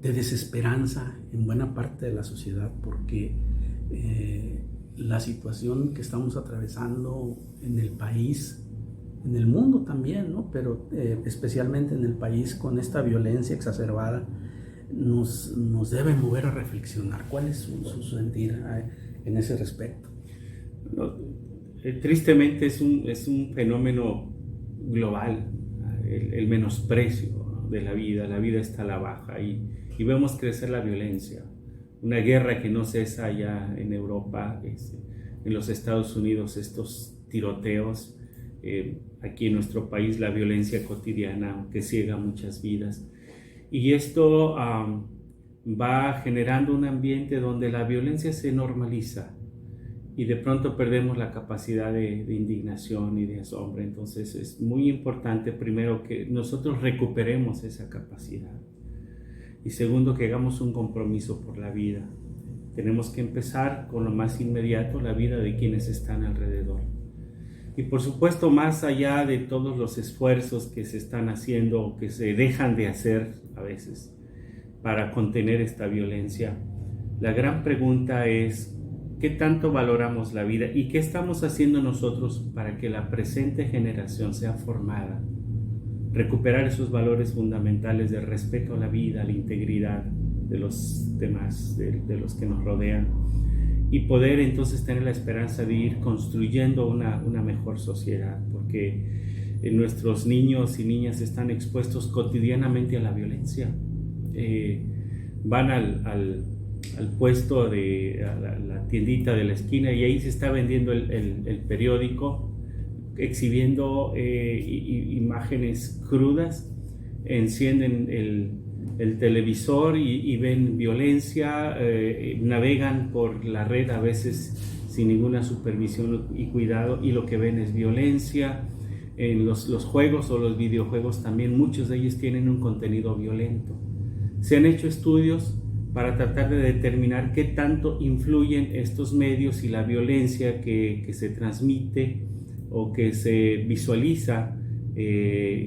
de desesperanza en buena parte de la sociedad, porque la situación que estamos atravesando en el país, en el mundo también, ¿no? Pero especialmente en el país, con esta violencia exacerbada, nos debe mover a reflexionar. ¿Cuál es su sentir en ese respecto? No, tristemente es un fenómeno global, el menosprecio, ¿no?, de la vida está a la baja y vemos crecer la violencia, una guerra que no cesa allá en Europa, en los Estados Unidos estos tiroteos, aquí en nuestro país la violencia cotidiana que ciega muchas vidas, y esto va generando un ambiente donde la violencia se normaliza y de pronto perdemos la capacidad de indignación y de asombro. Entonces es muy importante, primero, que nosotros recuperemos esa capacidad, y segundo, que hagamos un compromiso por la vida. Tenemos que empezar con lo más inmediato, la vida de quienes están alrededor. Y por supuesto, más allá de todos los esfuerzos que se están haciendo o que se dejan de hacer a veces para contener esta violencia, la gran pregunta es: ¿qué tanto valoramos la vida y qué estamos haciendo nosotros para que la presente generación sea formada? Recuperar esos valores fundamentales de respeto a la vida, a la integridad de los demás, de los que nos rodean, y poder entonces tener la esperanza de ir construyendo una mejor sociedad, porque nuestros niños y niñas están expuestos cotidianamente a la violencia. Van al puesto a la tiendita de la esquina, y ahí se está vendiendo el periódico, exhibiendo imágenes crudas. Encienden el televisor y ven violencia, navegan por la red a veces sin ninguna supervisión y cuidado, y lo que ven es violencia. En los juegos o los videojuegos también, muchos de ellos tienen un contenido violento. Se han hecho estudios para tratar de determinar qué tanto influyen estos medios y la violencia que se transmite o que se visualiza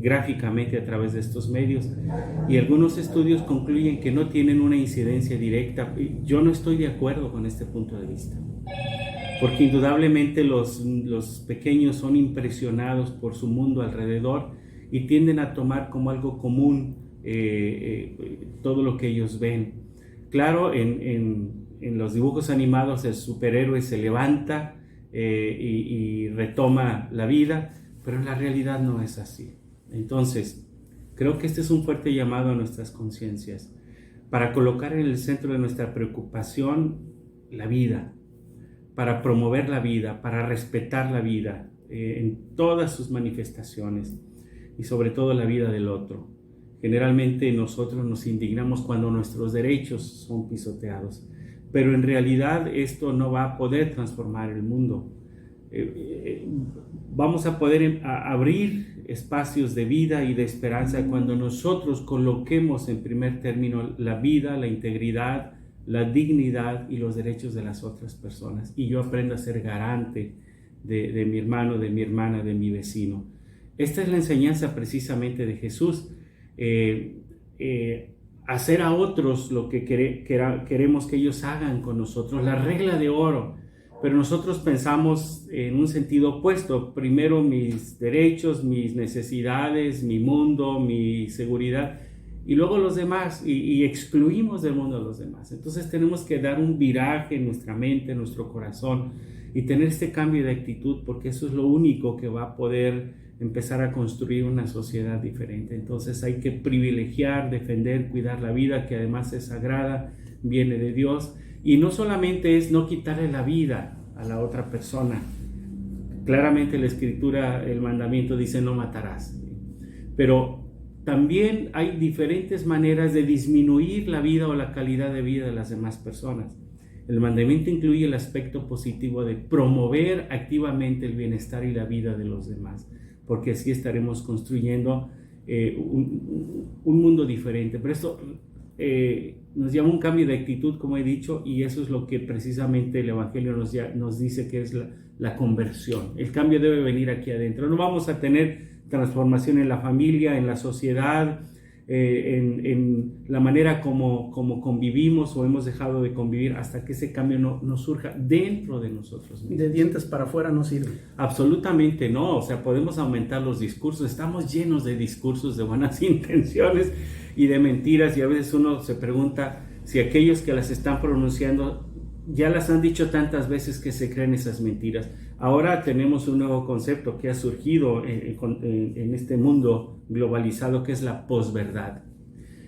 gráficamente a través de estos medios, y algunos estudios concluyen que no tienen una incidencia directa. Yo no estoy de acuerdo con este punto de vista, porque indudablemente los pequeños son impresionados por su mundo alrededor y tienden a tomar como algo común todo lo que ellos ven. Claro, en los dibujos animados el superhéroe se levanta y retoma la vida, pero en la realidad no es así. Entonces, creo que este es un fuerte llamado a nuestras conciencias para colocar en el centro de nuestra preocupación la vida, para promover la vida, para respetar la vida en todas sus manifestaciones, y sobre todo la vida del otro. Generalmente nosotros nos indignamos cuando nuestros derechos son pisoteados, pero en realidad esto no va a poder transformar el mundo. Vamos a poder abrir espacios de vida y de esperanza cuando nosotros coloquemos en primer término la vida, la integridad, la dignidad y los derechos de las otras personas, y yo aprendo a ser garante de mi hermano, de mi hermana, de mi vecino. Esta es la enseñanza precisamente de Jesús. Hacer a otros lo que queremos que ellos hagan con nosotros, la regla de oro. Pero nosotros pensamos en un sentido opuesto: primero mis derechos, mis necesidades, mi mundo, mi seguridad, y luego los demás, y excluimos del mundo a los demás. Entonces tenemos que dar un viraje en nuestra mente, en nuestro corazón, y tener este cambio de actitud, porque eso es lo único que va a poder empezar a construir una sociedad diferente. Entonces hay que privilegiar, defender, cuidar la vida, que además es sagrada, viene de Dios, y no solamente es no quitarle la vida a la otra persona. Claramente la Escritura, el mandamiento dice: no matarás, pero también hay diferentes maneras de disminuir la vida o la calidad de vida de las demás personas. El mandamiento incluye el aspecto positivo de promover activamente el bienestar y la vida de los demás, porque así estaremos construyendo un mundo diferente. Pero esto nos llama un cambio de actitud, como he dicho, y eso es lo que precisamente el Evangelio nos dice que es la conversión. El cambio debe venir aquí adentro. No vamos a tener transformación en la familia, en la sociedad, en la manera como convivimos o hemos dejado de convivir, hasta que ese cambio no surja dentro de nosotros mismos. De dientes para afuera no sirve. Absolutamente no, o sea, podemos aumentar los discursos, estamos llenos de discursos de buenas intenciones y de mentiras, y a veces uno se pregunta si aquellos que las están pronunciando ya las han dicho tantas veces que se creen esas mentiras. Ahora tenemos un nuevo concepto que ha surgido en este mundo globalizado, que es la posverdad.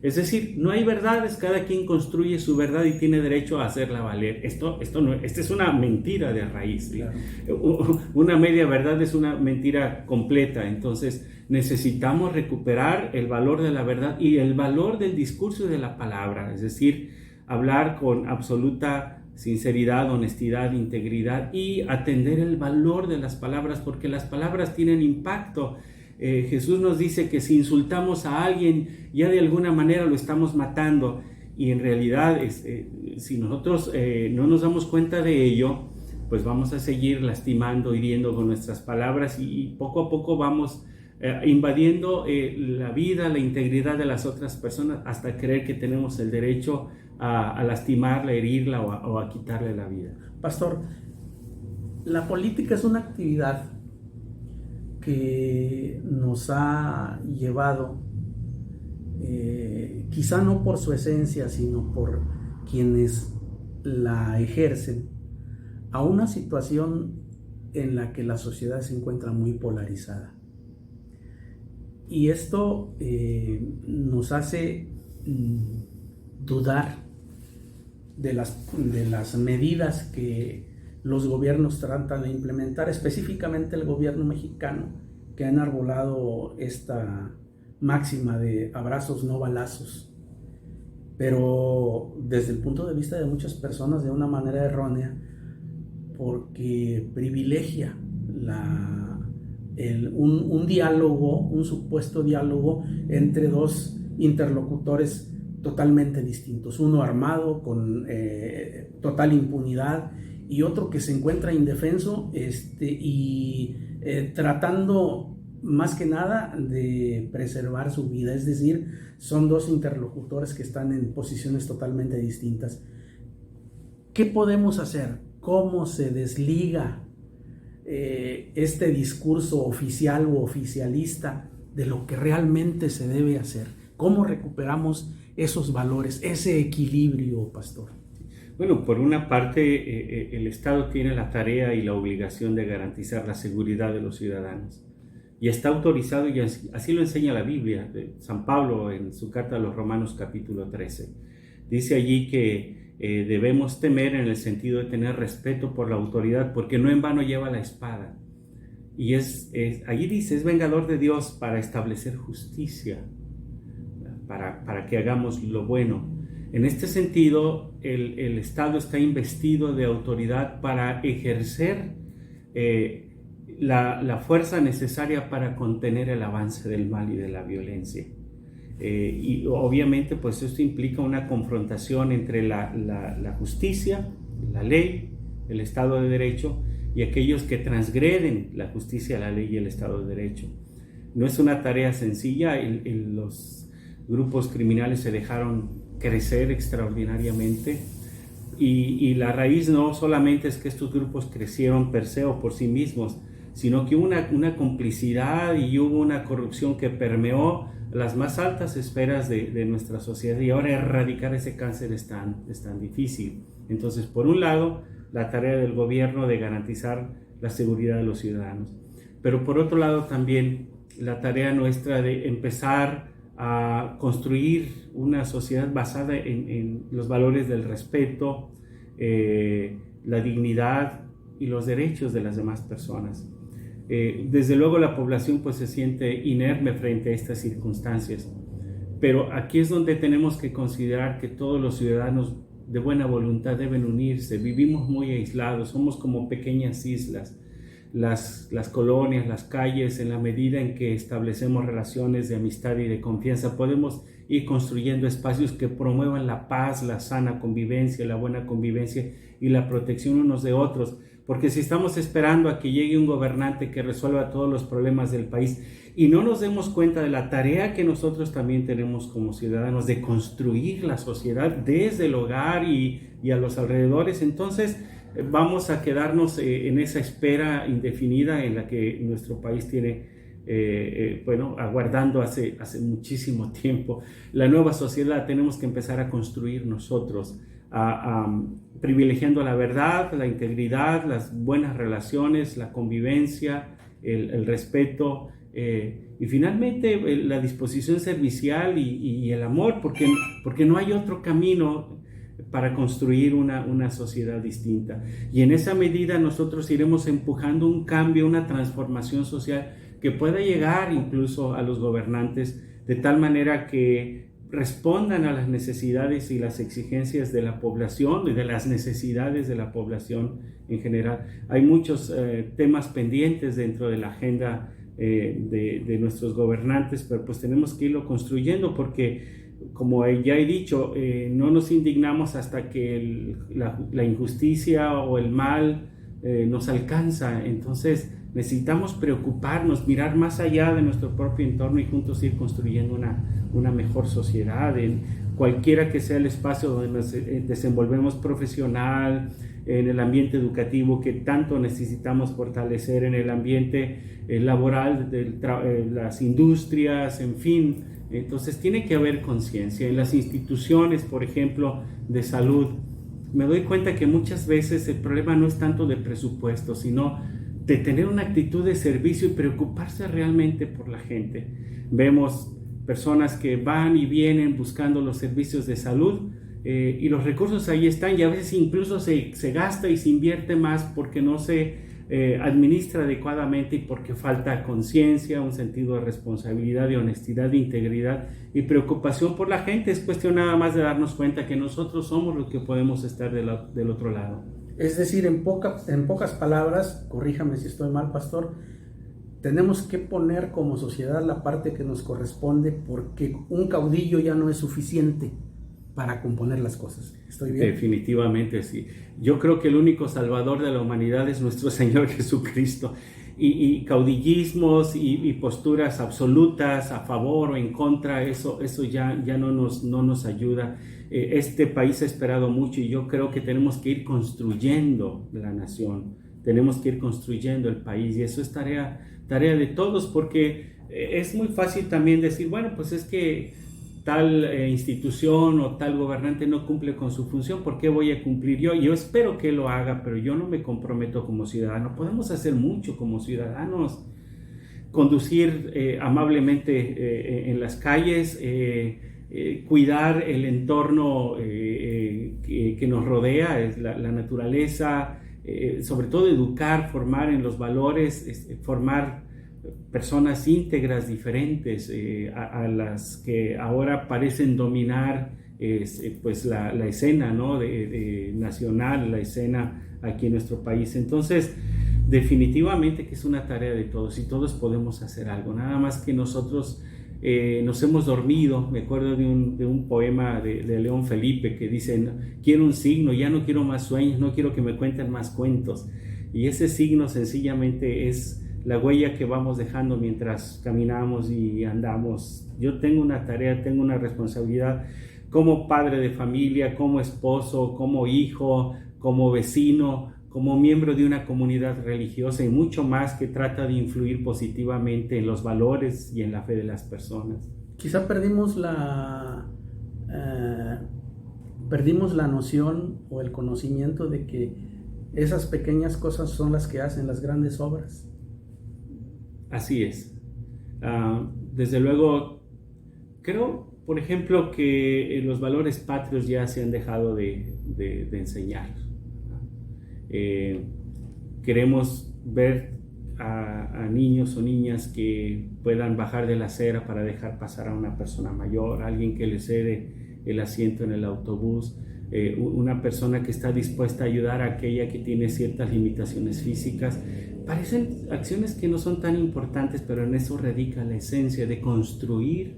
Es decir, no hay verdades, cada quien construye su verdad y tiene derecho a hacerla valer. Esta es una mentira de raíz. Claro. Una media verdad es una mentira completa. Entonces necesitamos recuperar el valor de la verdad y el valor del discurso y de la palabra. Es decir, hablar con absoluta sinceridad, honestidad, integridad, y atender el valor de las palabras, porque las palabras tienen impacto. Jesús nos dice que si insultamos a alguien, ya de alguna manera lo estamos matando, y en realidad si nosotros no nos damos cuenta de ello, pues vamos a seguir lastimando, hiriendo con nuestras palabras, y poco a poco vamos invadiendo la vida, la integridad de las otras personas, hasta creer que tenemos el derecho a lastimarla, herirla o a quitarle la vida. Pastor, la política es una actividad que nos ha llevado, quizá no por su esencia, sino por quienes la ejercen, a una situación en la que la sociedad se encuentra muy polarizada. Y esto nos hace dudar de las medidas que los gobiernos tratan de implementar, específicamente el gobierno mexicano, que ha enarbolado esta máxima de abrazos no balazos, pero desde el punto de vista de muchas personas de una manera errónea, porque privilegia un diálogo, un supuesto diálogo entre dos interlocutores totalmente distintos, uno armado con total impunidad y otro que se encuentra indefenso y tratando más que nada de preservar su vida. Es decir, son dos interlocutores que están en posiciones totalmente distintas. ¿Qué podemos hacer? ¿Cómo se desliga este discurso oficial o oficialista de lo que realmente se debe hacer? ¿Cómo recuperamos esos valores, ese equilibrio, pastor? Bueno, por una parte, el Estado tiene la tarea y la obligación de garantizar la seguridad de los ciudadanos. Y está autorizado, y así lo enseña la Biblia, de San Pablo en su carta a los Romanos capítulo 13. Dice allí que debemos temer en el sentido de tener respeto por la autoridad, porque no en vano lleva la espada. Y allí dice, es vengador de Dios para establecer justicia, para que hagamos lo bueno. En este sentido, el Estado está investido de autoridad para ejercer la fuerza necesaria para contener el avance del mal y de la violencia. Y obviamente, pues esto implica una confrontación entre la justicia, la ley, el Estado de Derecho, y aquellos que transgreden la justicia, la ley y el Estado de Derecho. No es una tarea sencilla. Los grupos criminales se dejaron crecer extraordinariamente, y la raíz no solamente es que estos grupos crecieron per se o por sí mismos, sino que hubo una complicidad y hubo una corrupción que permeó las más altas esferas de nuestra sociedad, y ahora erradicar ese cáncer es tan difícil. Entonces, por un lado, la tarea del gobierno de garantizar la seguridad de los ciudadanos, pero por otro lado también la tarea nuestra de empezar a construir una sociedad basada en los valores del respeto, la dignidad y los derechos de las demás personas. Desde luego la población pues se siente inerme frente a estas circunstancias, pero aquí es donde tenemos que considerar que todos los ciudadanos de buena voluntad deben unirse. Vivimos muy aislados, somos como pequeñas islas. Las colonias, las calles, en la medida en que establecemos relaciones de amistad y de confianza, podemos ir construyendo espacios que promuevan la paz, la sana convivencia, la buena convivencia y la protección unos de otros, porque si estamos esperando a que llegue un gobernante que resuelva todos los problemas del país y no nos demos cuenta de la tarea que nosotros también tenemos como ciudadanos de construir la sociedad desde el hogar y a los alrededores, entonces vamos a quedarnos en esa espera indefinida en la que nuestro país tiene aguardando hace muchísimo tiempo. La nueva sociedad tenemos que empezar a construir nosotros, privilegiando la verdad, la integridad, las buenas relaciones, la convivencia, el respeto y finalmente la disposición servicial y el amor, porque no hay otro camino para construir una sociedad distinta. Y en esa medida nosotros iremos empujando un cambio, una transformación social que pueda llegar incluso a los gobernantes de tal manera que respondan a las necesidades y las exigencias de la población y de las necesidades de la población en general. Hay muchos temas pendientes dentro de la agenda de nuestros gobernantes, pero pues tenemos que irlo construyendo porque, como ya he dicho, no nos indignamos hasta que la injusticia o el mal nos alcanza. Entonces necesitamos preocuparnos, mirar más allá de nuestro propio entorno y juntos ir construyendo una mejor sociedad en cualquiera que sea el espacio donde nos desenvolvemos profesional, en el ambiente educativo que tanto necesitamos fortalecer, en el ambiente laboral, las industrias, en fin. Entonces tiene que haber conciencia. En las instituciones, por ejemplo, de salud, me doy cuenta que muchas veces el problema no es tanto de presupuesto, sino de tener una actitud de servicio y preocuparse realmente por la gente. Vemos personas que van y vienen buscando los servicios de salud y los recursos ahí están, y a veces incluso se gasta y se invierte más porque no se administra adecuadamente y porque falta conciencia, un sentido de responsabilidad, de honestidad, de integridad y preocupación por la gente. Es cuestión nada más de darnos cuenta que nosotros somos los que podemos estar del otro lado. Es decir, en pocas palabras, corríjame si estoy mal, pastor, tenemos que poner como sociedad la parte que nos corresponde, porque un caudillo ya no es suficiente para componer las cosas. ¿Estoy bien? Definitivamente sí. Yo creo que el único salvador de la humanidad es nuestro Señor Jesucristo. Y caudillismos y posturas absolutas a favor o en contra, eso ya no nos ayuda. Este país ha esperado mucho y yo creo que tenemos que ir construyendo la nación, tenemos que ir construyendo el país, y eso es tarea de todos, porque es muy fácil también decir, bueno, pues es que tal institución o tal gobernante no cumple con su función, ¿por qué voy a cumplir yo? Yo espero que lo haga, pero yo no me comprometo como ciudadano. Podemos hacer mucho como ciudadanos, conducir amablemente en las calles, cuidar el entorno que nos rodea, es la naturaleza, sobre todo educar, formar en los valores, formar personas íntegras, diferentes a las que ahora parecen dominar pues la escena, ¿no? de nacional, la escena aquí en nuestro país. Entonces, definitivamente que es una tarea de todos y todos podemos hacer algo, nada más que nosotros nos hemos dormido. Me acuerdo de un poema de León Felipe que dice: quiero un signo, ya no quiero más sueños, no quiero que me cuenten más cuentos. Y ese signo sencillamente es la huella que vamos dejando mientras caminamos y andamos. Yo tengo una tarea, tengo una responsabilidad como padre de familia, como esposo, como hijo, como vecino, como miembro de una comunidad religiosa y mucho más, que trata de influir positivamente en los valores y en la fe de las personas. Quizá perdimos la noción o el conocimiento de que esas pequeñas cosas son las que hacen las grandes obras. Así es. Desde luego, creo, por ejemplo, que los valores patrios ya se han dejado de enseñar. Queremos ver a niños o niñas que puedan bajar de la acera para dejar pasar a una persona mayor, alguien que le cede el asiento en el autobús, una persona que está dispuesta a ayudar a aquella que tiene ciertas limitaciones físicas. Parecen acciones que no son tan importantes, pero en eso radica la esencia de construir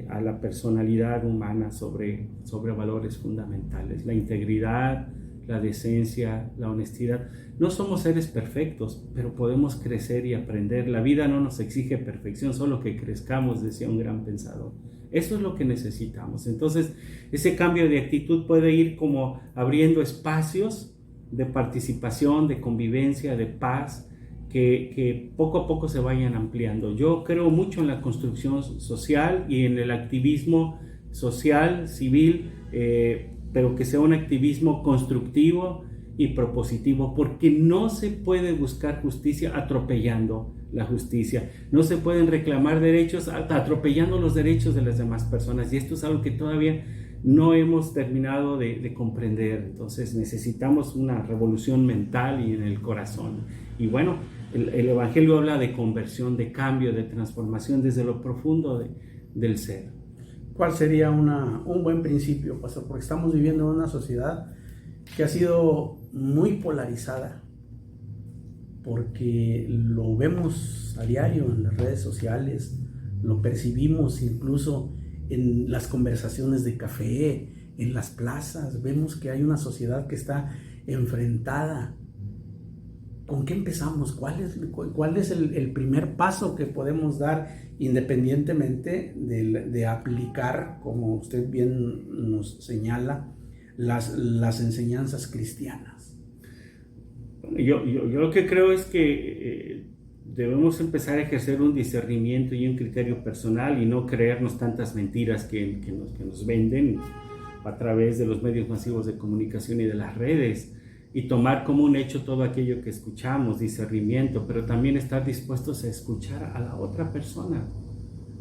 a la personalidad humana sobre valores fundamentales, la integridad, la decencia, la honestidad. No somos seres perfectos, pero podemos crecer y aprender. La vida no nos exige perfección, solo que crezcamos, decía un gran pensador. Eso es lo que necesitamos. Entonces, ese cambio de actitud puede ir como abriendo espacios de participación, de convivencia, de paz, que poco a poco se vayan ampliando. Yo creo mucho en la construcción social y en el activismo social, civil, pero que sea un activismo constructivo y propositivo, porque no se puede buscar justicia atropellando la justicia, no se pueden reclamar derechos atropellando los derechos de las demás personas, y esto es algo que todavía no hemos terminado de comprender. Entonces necesitamos una revolución mental y en el corazón. Y bueno, el Evangelio habla de conversión, de cambio, de transformación desde lo profundo del ser. ¿Cuál sería un buen principio, pastor? Porque estamos viviendo en una sociedad que ha sido muy polarizada, porque lo vemos a diario en las redes sociales, lo percibimos incluso en las conversaciones de café, en las plazas. Vemos que hay una sociedad que está enfrentada. ¿Con qué empezamos? ¿Cuál es el primer paso que podemos dar, independientemente de aplicar, como usted bien nos señala, las enseñanzas cristianas? Yo lo que creo es que debemos empezar a ejercer un discernimiento y un criterio personal y no creernos tantas mentiras que nos venden a través de los medios masivos de comunicación y de las redes, y tomar como un hecho todo aquello que escuchamos, discernimiento, pero también estar dispuestos a escuchar a la otra persona,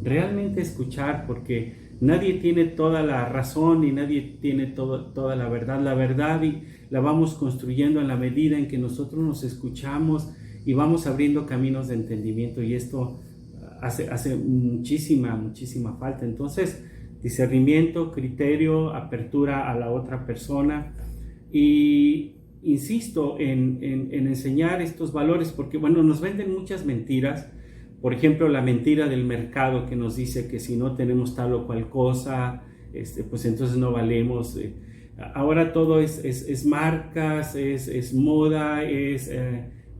realmente escuchar, porque nadie tiene toda la razón y nadie tiene toda la verdad. La verdad la vamos construyendo en la medida en que nosotros nos escuchamos y vamos abriendo caminos de entendimiento, y esto hace muchísima falta. Entonces, discernimiento, criterio, apertura a la otra persona, y insisto en enseñar estos valores, porque bueno, nos venden muchas mentiras. Por ejemplo, la mentira del mercado que nos dice que si no tenemos tal o cual cosa, pues entonces no valemos. Ahora todo es marcas, es moda, es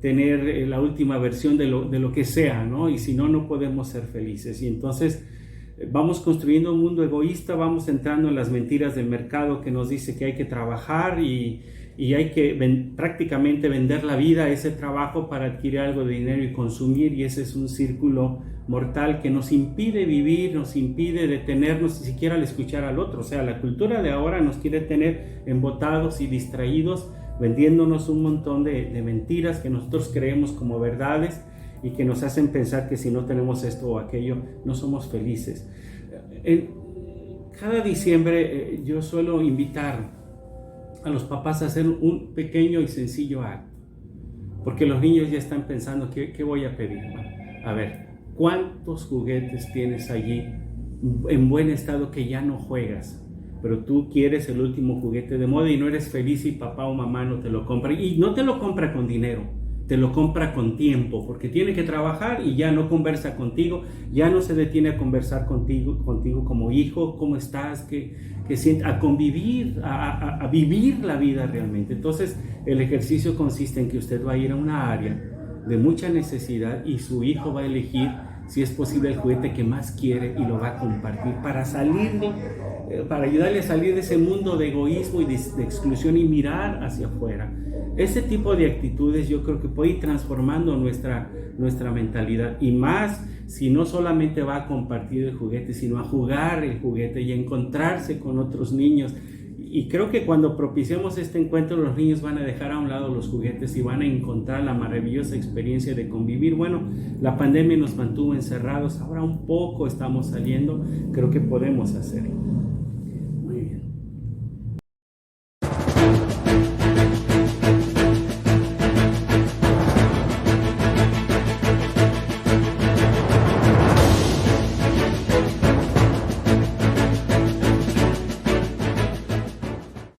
tener la última versión de lo que sea, ¿no? Y si no, no podemos ser felices. Y entonces vamos construyendo un mundo egoísta, vamos entrando en las mentiras del mercado que nos dice que hay que trabajar y hay que prácticamente vender la vida a ese trabajo para adquirir algo de dinero y consumir, y ese es un círculo mortal que nos impide vivir, nos impide detenernos ni siquiera al escuchar al otro. O sea, la cultura de ahora nos quiere tener embotados y distraídos, vendiéndonos un montón de mentiras que nosotros creemos como verdades y que nos hacen pensar que si no tenemos esto o aquello no somos felices. Cada diciembre yo suelo invitar a los papás a hacer un pequeño y sencillo acto, porque los niños ya están pensando ¿qué voy a pedir? Bueno, a ver, ¿cuántos juguetes tienes allí en buen estado que ya no juegas? Pero tú quieres el último juguete de moda y no eres feliz y papá o mamá no te lo compra, y no te lo compra con dinero, te lo compra con tiempo, porque tiene que trabajar y ya no conversa contigo, ya no se detiene a conversar contigo como hijo, ¿cómo estás? Que siente, a convivir, a vivir la vida realmente. Entonces el ejercicio consiste en que usted va a ir a una área de mucha necesidad y su hijo va a elegir, si es posible, el juguete que más quiere y lo va a compartir para ayudarle a salir de ese mundo de egoísmo y de exclusión y mirar hacia afuera. Ese tipo de actitudes yo creo que puede ir transformando nuestra mentalidad, y más si no solamente va a compartir el juguete, sino a jugar el juguete y a encontrarse con otros niños. Y creo que cuando propiciamos este encuentro, los niños van a dejar a un lado los juguetes y van a encontrar la maravillosa experiencia de convivir. Bueno, la pandemia nos mantuvo encerrados, ahora un poco estamos saliendo, creo que podemos hacerlo.